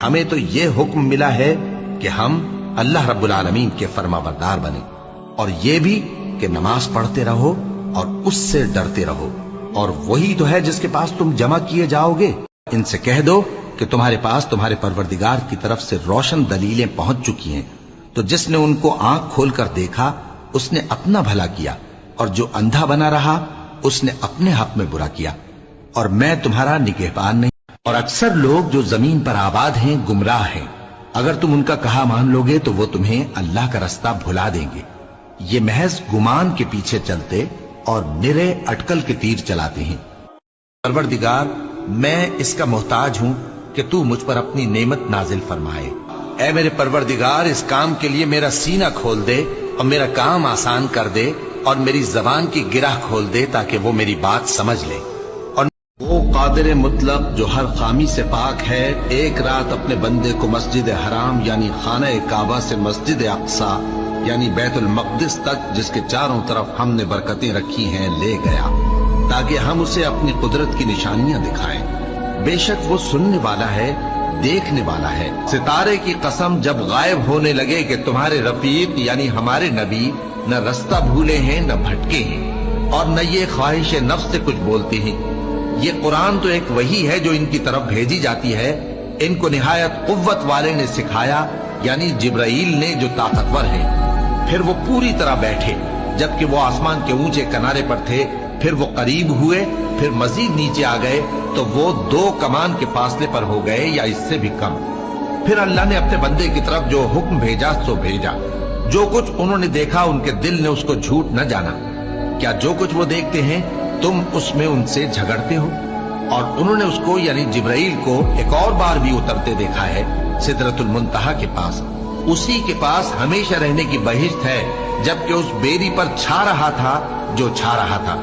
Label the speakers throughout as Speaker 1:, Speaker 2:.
Speaker 1: ہمیں تو یہ حکم ملا ہے کہ ہم اللہ رب العالمین کے فرما بردار بنیں، اور یہ بھی کہ نماز پڑھتے رہو اور اس سے ڈرتے رہو، اور وہی تو ہے جس کے پاس تم جمع کیے جاؤ گے۔ ان سے کہہ دو کہ تمہارے پاس تمہارے پروردگار کی طرف سے روشن دلیلیں پہنچ چکی ہیں، تو جس نے ان کو آنکھ کھول کر دیکھا اس نے اپنا بھلا کیا، اور جو اندھا بنا رہا اس نے اپنے حق میں برا کیا، اور میں تمہارا نگہبان نہیں۔ اور اکثر لوگ جو زمین پر آباد ہیں گمراہ ہیں، اگر تم ان کا کہا مان لوگے تو وہ تمہیں اللہ کا رستہ بھلا دیں گے۔ یہ محض گمان کے پیچھے چلتے اور نرے اٹکل کے تیر چلاتے ہیں۔ پروردگار، میں اس کا محتاج ہوں کہ تو مجھ پر اپنی نعمت نازل فرمائے۔ اے میرے پروردگار، اس کام کے لیے میرا سینہ کھول دے اور میرا کام آسان کر دے، اور میری زبان کی گرہ کھول دے تاکہ وہ میری بات سمجھ لے۔ اور وہ قادر مطلق جو ہر خامی سے پاک ہے، ایک رات اپنے بندے کو مسجد حرام یعنی خانہ کعبہ سے مسجد اقصی یعنی بیت المقدس تک، جس کے چاروں طرف ہم نے برکتیں رکھی ہیں، لے گیا تاکہ ہم اسے اپنی قدرت کی نشانیاں دکھائیں۔ بے شک وہ سننے والا ہے، دیکھنے والا ہے۔ ستارے کی قسم، جب غائب ہونے لگے کہ تمہارے رفیق یعنی ہمارے نبی نہ رستہ بھولے ہیں نہ بھٹکے ہیں، اور نہ یہ خواہش نفس سے کچھ بولتے ہیں۔ یہ قرآن تو ایک وحی ہے جو ان کی طرف بھیجی جاتی ہے۔ ان کو نہایت قوت والے نے سکھایا، یعنی جبرائیل نے جو طاقتور ہے۔ پھر وہ پوری طرح بیٹھے جبکہ وہ آسمان کے اونچے کنارے پر تھے، پھر وہ قریب ہوئے، پھر مزید نیچے آ گئے تو وہ 2 کمان کے فاصلے پر ہو گئے یا اس سے بھی کم۔ پھر اللہ نے اپنے بندے کی طرف جو حکم بھیجا سو بھیجا۔ جو کچھ انہوں نے دیکھا ان کے دل نے اس کو جھوٹ نہ جانا۔ کیا جو کچھ وہ دیکھتے ہیں تم اس میں ان سے جھگڑتے ہو؟ اور انہوں نے اس کو یعنی جبرائیل کو ایک اور بار بھی اترتے دیکھا ہے سدرۃ المنتہا کے پاس۔ اسی کے پاس ہمیشہ رہنے کی بہشت ہے، جبکہ اس بیری پر چھا رہا تھا جو چھا رہا تھا۔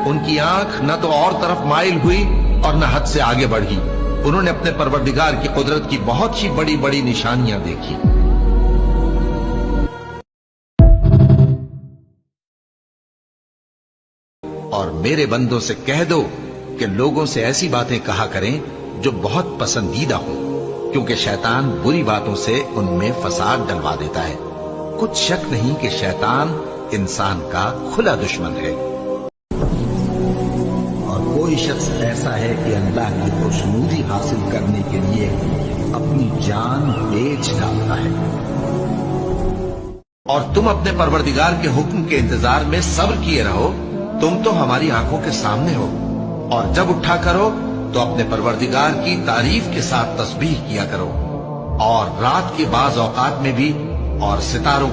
Speaker 1: ان کی آنکھ نہ تو اور طرف مائل ہوئی اور نہ حد سے آگے بڑھی۔ انہوں نے اپنے پروردگار کی قدرت کی بہت سی بڑی بڑی نشانیاں دیکھی۔ اور میرے بندوں سے کہہ دو کہ لوگوں سے ایسی باتیں کہا کریں جو بہت پسندیدہ ہوں، کیونکہ شیطان بری باتوں سے ان میں فساد ڈلوا دیتا ہے۔ کچھ شک نہیں کہ شیطان انسان کا کھلا دشمن ہے۔ اور کوئی شخص ایسا ہے کہ اللہ کی خوشنودی حاصل کرنے کے لیے اپنی جان بیچ ڈالتا ہے۔ اور تم اپنے پروردگار کے حکم کے انتظار میں صبر کیے رہو۔ تم تو ہماری آنکھوں کے سامنے ہو، اور جب اٹھا کرو تو اپنے پروردگار کی تعریف کے ساتھ تسبیح کیا کرو، اور رات کے بعض اوقات میں بھی، اور ستاروں کے